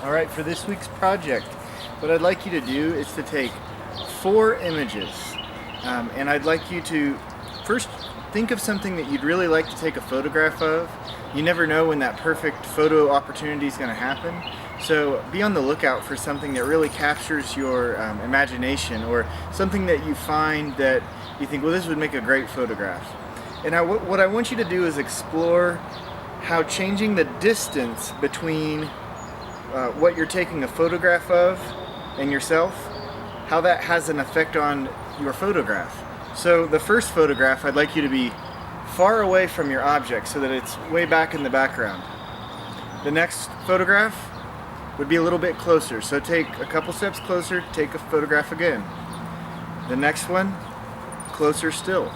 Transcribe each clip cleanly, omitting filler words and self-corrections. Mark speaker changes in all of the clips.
Speaker 1: All right, for this week's project, what I'd like you to do is to take 4 images, and I'd like you to first think of something that you'd really like to take a photograph of. You never know when that perfect photo opportunity is going to happen, so be on the lookout for something that really captures your imagination, or something that you find that you think, well, this would make a great photograph. And what I want you to do is explore how changing the distance between what you're taking a photograph of and yourself, how that has an effect on your photograph. So the first photograph, I'd like you to be far away from your object so that it's way back in the background. The next photograph would be a little bit closer, so take a couple steps closer, take a photograph again. The next one, closer still.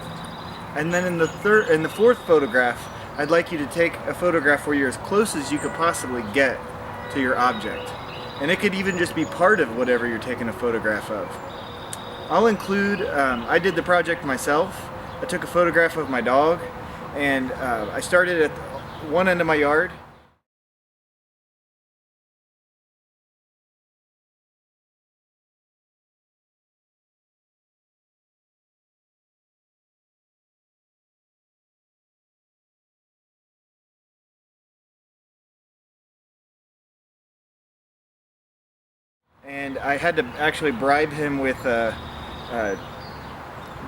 Speaker 1: And then in the fourth photograph, I'd like you to take a photograph where you're as close as you could possibly get to your object. And it could even just be part of whatever you're taking a photograph of. I'll include, I did the project myself. I took a photograph of my dog, and I started at one end of my yard. And I had to actually bribe him with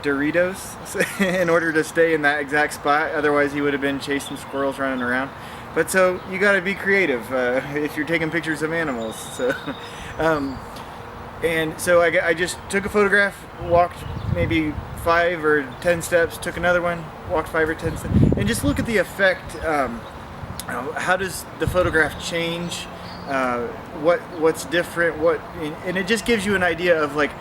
Speaker 1: Doritos in order to stay in that exact spot. Otherwise, he would have been chasing squirrels running around. But so you got to be creative if you're taking pictures of animals. So, and so I just took a photograph, walked maybe 5 or 10 steps, took another one, walked 5 or 10 steps, and just look at the effect. How does the photograph change? What's different? And it just gives you an idea of like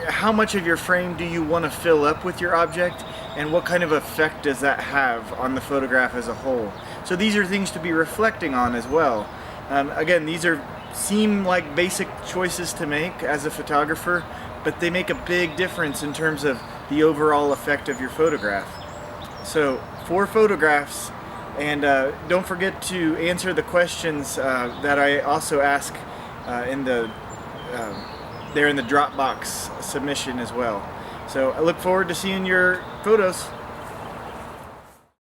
Speaker 1: how much of your frame do you want to fill up with your object, and what kind of effect does that have on the photograph as a whole. So these are things to be reflecting on as well. Again, these seem like basic choices to make as a photographer, but they make a big difference in terms of the overall effect of your photograph. So 4 photographs. And don't forget to answer the questions that I also ask in the there in the Dropbox submission as well. So I look forward to seeing your photos.